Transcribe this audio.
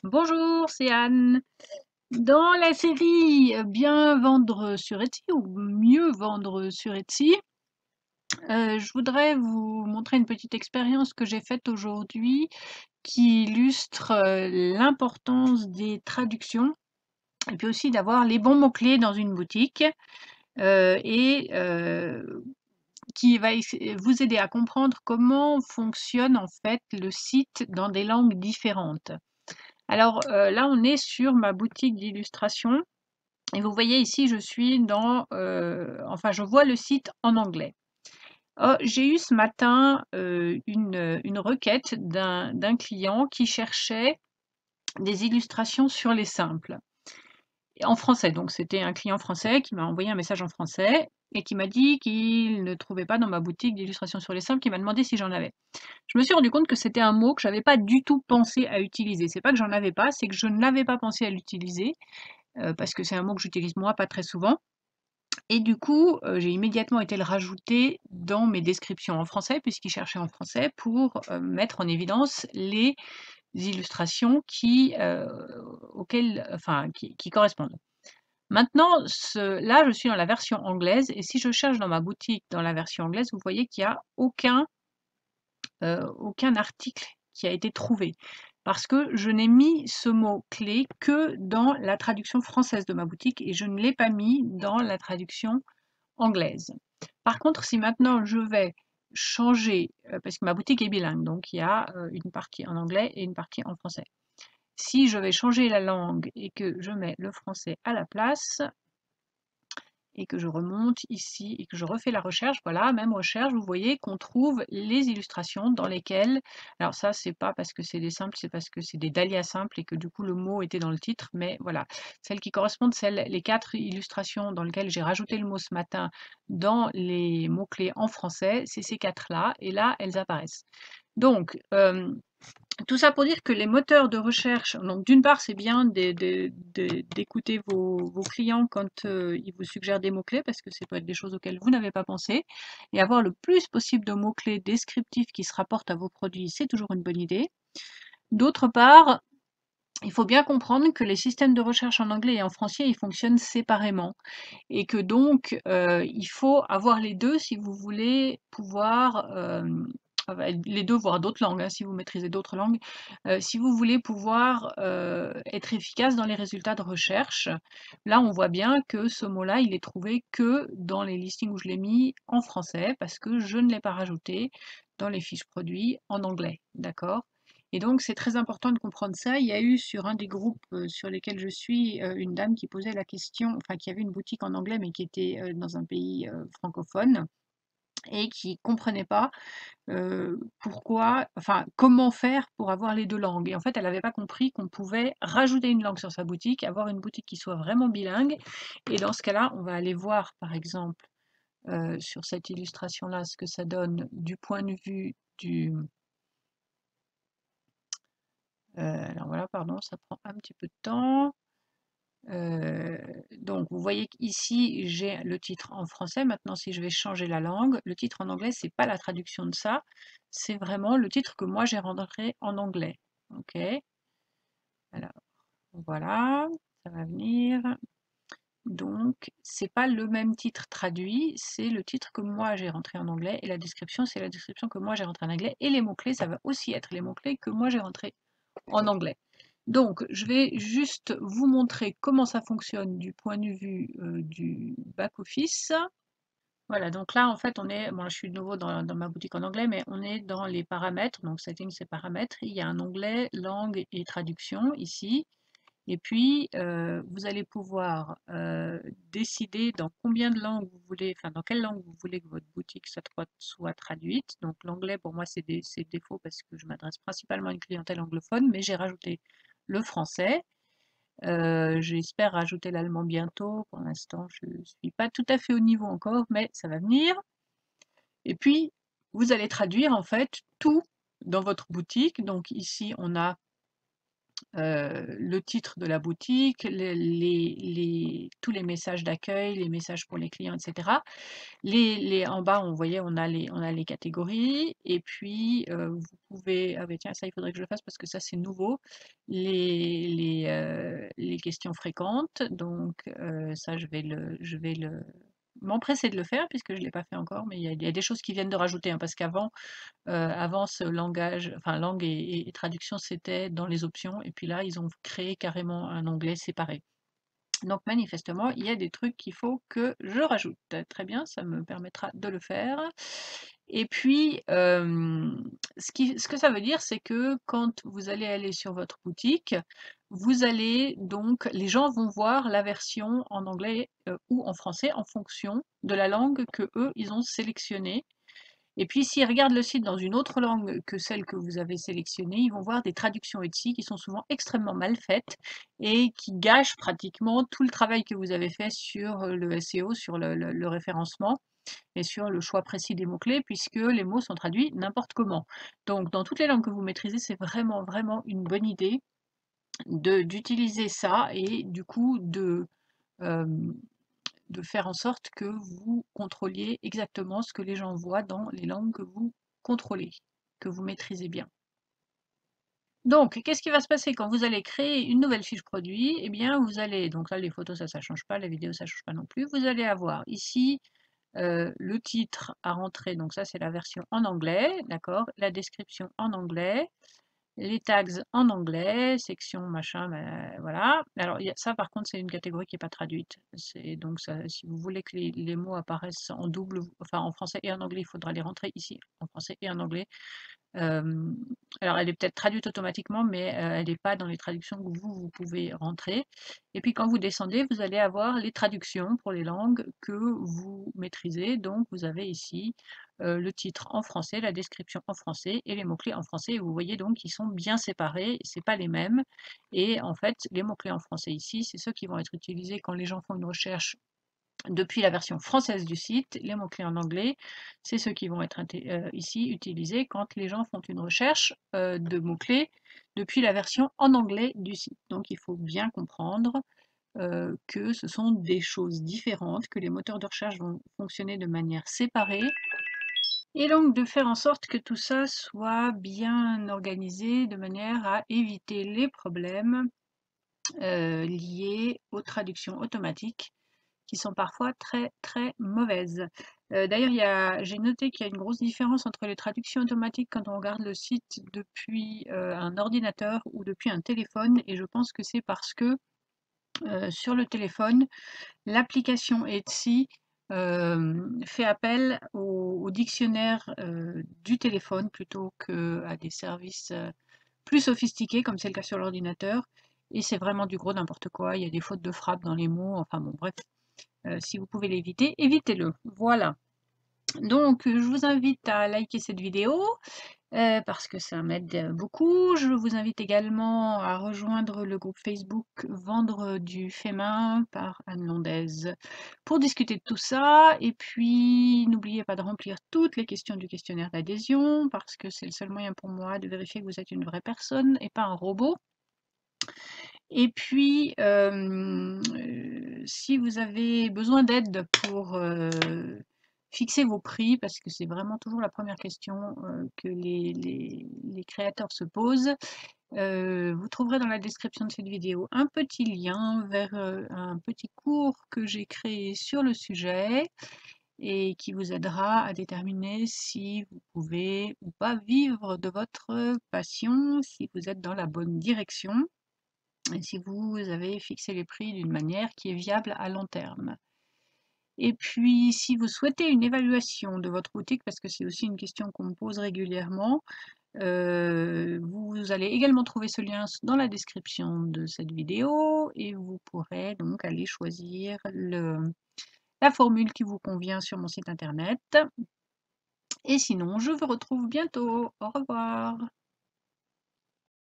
Bonjour, c'est Anne. Dans la série Bien vendre sur Etsy ou mieux vendre sur Etsy, je voudrais vous montrer une petite expérience que j'ai faite aujourd'hui qui illustre l'importance des traductions et puis aussi d'avoir les bons mots-clés dans une boutique et qui va vous aider à comprendre comment fonctionne en fait le site dans des langues différentes. Alors là, on est sur ma boutique d'illustration. Et vous voyez ici, je suis dans, enfin, je vois le site en anglais. Oh, j'ai eu ce matin une requête d'un client qui cherchait des illustrations sur les simples. En français, donc c'était un client français qui m'a envoyé un message en français et qui m'a dit qu'il ne trouvait pas dans ma boutique d'illustrations sur les simples, qui m'a demandé si j'en avais. Je me suis rendu compte que c'était un mot que j'avais pas du tout pensé à utiliser. C'est pas que j'en avais pas, c'est que je n'avais pas pensé à l'utiliser parce que c'est un mot que j'utilise moi pas très souvent. Et du coup, j'ai immédiatement été le rajouter dans mes descriptions en français, puisqu'il cherchait en français pour, mettre en évidence les illustrations qui correspondent. Maintenant, là, je suis dans la version anglaise et si je cherche dans ma boutique dans la version anglaise, vous voyez qu'il y a aucun article qui a été trouvé. Parce que je n'ai mis ce mot-clé que dans la traduction française de ma boutique et je ne l'ai pas mis dans la traduction anglaise. Par contre, si maintenant je vais changer, parce que ma boutique est bilingue, donc il y a une partie en anglais et une partie en français. Si je vais changer la langue et que je mets le français à la place, et que je remonte ici et que je refais la recherche, voilà, même recherche, vous voyez qu'on trouve les illustrations dans lesquelles, alors ça c'est pas parce que c'est des simples, c'est parce que c'est des dahlias simples et que du coup le mot était dans le titre, mais voilà, celles qui correspondent, les 4 illustrations dans lesquelles j'ai rajouté le mot ce matin dans les mots-clés en français, c'est ces 4-là, et là elles apparaissent. Donc, tout ça pour dire que les moteurs de recherche, donc d'une part, c'est bien d'écouter vos clients quand ils vous suggèrent des mots-clés, parce que ça peut être des choses auxquelles vous n'avez pas pensé, et avoir le plus possible de mots-clés descriptifs qui se rapportent à vos produits, c'est toujours une bonne idée. D'autre part, il faut bien comprendre que les systèmes de recherche en anglais et en français, ils fonctionnent séparément, et que donc il faut avoir les deux si vous voulez pouvoir les deux, voire d'autres langues, hein, si vous maîtrisez d'autres langues, si vous voulez pouvoir être efficace dans les résultats de recherche. Là, on voit bien que ce mot-là, il est trouvé que dans les listings où je l'ai mis en français, parce que je ne l'ai pas rajouté dans les fiches produits en anglais, d'accord? Et donc, c'est très important de comprendre ça. Il y a eu sur un des groupes sur lesquels je suis une dame qui posait la question, enfin qui avait une boutique en anglais mais qui était dans un pays francophone et qui comprenait pas pourquoi, enfin comment faire pour avoir les deux langues. Et en fait, elle n'avait pas compris qu'on pouvait rajouter une langue sur sa boutique, avoir une boutique qui soit vraiment bilingue. Et dans ce cas-là, on va aller voir par exemple sur cette illustration-là ce que ça donne du point de vue du alors voilà, pardon, ça prend un petit peu de temps. Donc vous voyez qu'ici j'ai le titre en français. Maintenant, si je vais changer la langue, le titre en anglais, c'est pas la traduction de ça, c'est vraiment le titre que moi j'ai rentré en anglais. Ok, alors voilà, ça va venir. Donc, c'est pas le même titre traduit, c'est le titre que moi j'ai rentré en anglais et la description, c'est la description que moi j'ai rentré en anglais et les mots-clés, ça va aussi être les mots-clés que moi j'ai rentrés en anglais. Donc, je vais juste vous montrer comment ça fonctionne du point de vue du back-office. Voilà, donc là, en fait, on est, bon, je suis de nouveau dans ma boutique en anglais, mais on est dans les paramètres, donc settings, c'est paramètres. Il y a un onglet langue et traduction ici. Et puis, vous allez pouvoir décider dans combien de langues vous voulez, enfin, dans quelle langue vous voulez que votre boutique soit traduite. Donc, l'anglais, pour moi, c'est défaut parce que je m'adresse principalement à une clientèle anglophone, mais j'ai rajouté le français. J'espère rajouter l'allemand bientôt. Pour l'instant, je ne suis pas tout à fait au niveau encore, mais ça va venir. Et puis, vous allez traduire en fait tout dans votre boutique. Donc ici, on a le titre de la boutique, tous les messages d'accueil, les messages pour les clients, etc. En bas, vous voyez, on a les catégories. Et puis, vous pouvez... Ah ben tiens, ça, il faudrait que je le fasse parce que ça, c'est nouveau. Les questions fréquentes. Donc, ça, je vais m'empresser de le faire puisque je ne l'ai pas fait encore. Mais il y a des choses qui viennent de rajouter, hein, parce qu'avant, avant ce langage, enfin langue et traduction, c'était dans les options. Et puis là, ils ont créé carrément un onglet séparé. Donc manifestement, il y a des trucs qu'il faut que je rajoute. Très bien, ça me permettra de le faire. Et puis, ce que ça veut dire, c'est que quand vous allez aller sur votre boutique, vous allez donc, les gens vont voir la version en anglais ou en français en fonction de la langue que eux, ils ont sélectionnée. Et puis, s'ils regardent le site dans une autre langue que celle que vous avez sélectionnée, ils vont voir des traductions Etsy qui sont souvent extrêmement mal faites et qui gâchent pratiquement tout le travail que vous avez fait sur le SEO, sur le référencement et sur le choix précis des mots-clés, puisque les mots sont traduits n'importe comment. Donc, dans toutes les langues que vous maîtrisez, c'est vraiment, vraiment une bonne idée d'utiliser ça et du coup euh, de faire en sorte que vous contrôliez exactement ce que les gens voient dans les langues que vous contrôlez, que vous maîtrisez bien. Donc, qu'est-ce qui va se passer quand vous allez créer une nouvelle fiche produit? Eh bien, vous allez, donc là, les photos, ça ne change pas, la vidéo, ça ne change pas non plus. Vous allez avoir ici le titre à rentrer, donc ça, c'est la version en anglais, d'accord? La description en anglais, les tags en anglais, section, machin, voilà. Alors, ça, par contre, c'est une catégorie qui n'est pas traduite. Donc, ça, si vous voulez que les mots apparaissent en double, enfin en français et en anglais, il faudra les rentrer ici, en français et en anglais. Alors, elle est peut-être traduite automatiquement, mais elle n'est pas dans les traductions que vous pouvez rentrer. Et puis, quand vous descendez, vous allez avoir les traductions pour les langues que vous maîtrisez. Donc, vous avez ici le titre en français, la description en français et les mots-clés en français. Et vous voyez donc qu'ils sont bien séparés, c'est pas les mêmes. Et en fait, les mots-clés en français ici, c'est ceux qui vont être utilisés quand les gens font une recherche depuis la version française du site. Les mots-clés en anglais, c'est ceux qui vont être ici utilisés quand les gens font une recherche de mots-clés depuis la version en anglais du site. Donc il faut bien comprendre que ce sont des choses différentes, que les moteurs de recherche vont fonctionner de manière séparée. Et donc de faire en sorte que tout ça soit bien organisé de manière à éviter les problèmes liés aux traductions automatiques qui sont parfois très très mauvaises. D'ailleurs, j'ai noté qu'il y a une grosse différence entre les traductions automatiques quand on regarde le site depuis un ordinateur ou depuis un téléphone, et je pense que c'est parce que sur le téléphone, l'application Etsy fait appel au dictionnaire du téléphone plutôt qu'à des services plus sophistiqués, comme c'est le cas sur l'ordinateur, et c'est vraiment du gros n'importe quoi, il y a des fautes de frappe dans les mots, enfin bon, bref. Si vous pouvez l'éviter, évitez-le. Voilà. Donc, je vous invite à liker cette vidéo parce que ça m'aide beaucoup. Je vous invite également à rejoindre le groupe Facebook Vendre du fait main par Anne Londaise pour discuter de tout ça. Et puis, n'oubliez pas de remplir toutes les questions du questionnaire d'adhésion parce que c'est le seul moyen pour moi de vérifier que vous êtes une vraie personne et pas un robot. Et puis, si vous avez besoin d'aide pour fixer vos prix, parce que c'est vraiment toujours la première question que les créateurs se posent, vous trouverez dans la description de cette vidéo un petit lien vers un petit cours que j'ai créé sur le sujet et qui vous aidera à déterminer si vous pouvez ou pas vivre de votre passion, si vous êtes dans la bonne direction et si vous avez fixé les prix d'une manière qui est viable à long terme. Et puis, si vous souhaitez une évaluation de votre boutique, parce que c'est aussi une question qu'on me pose régulièrement, vous allez également trouver ce lien dans la description de cette vidéo et vous pourrez donc aller choisir la formule qui vous convient sur mon site internet. Et sinon, je vous retrouve bientôt. Au revoir.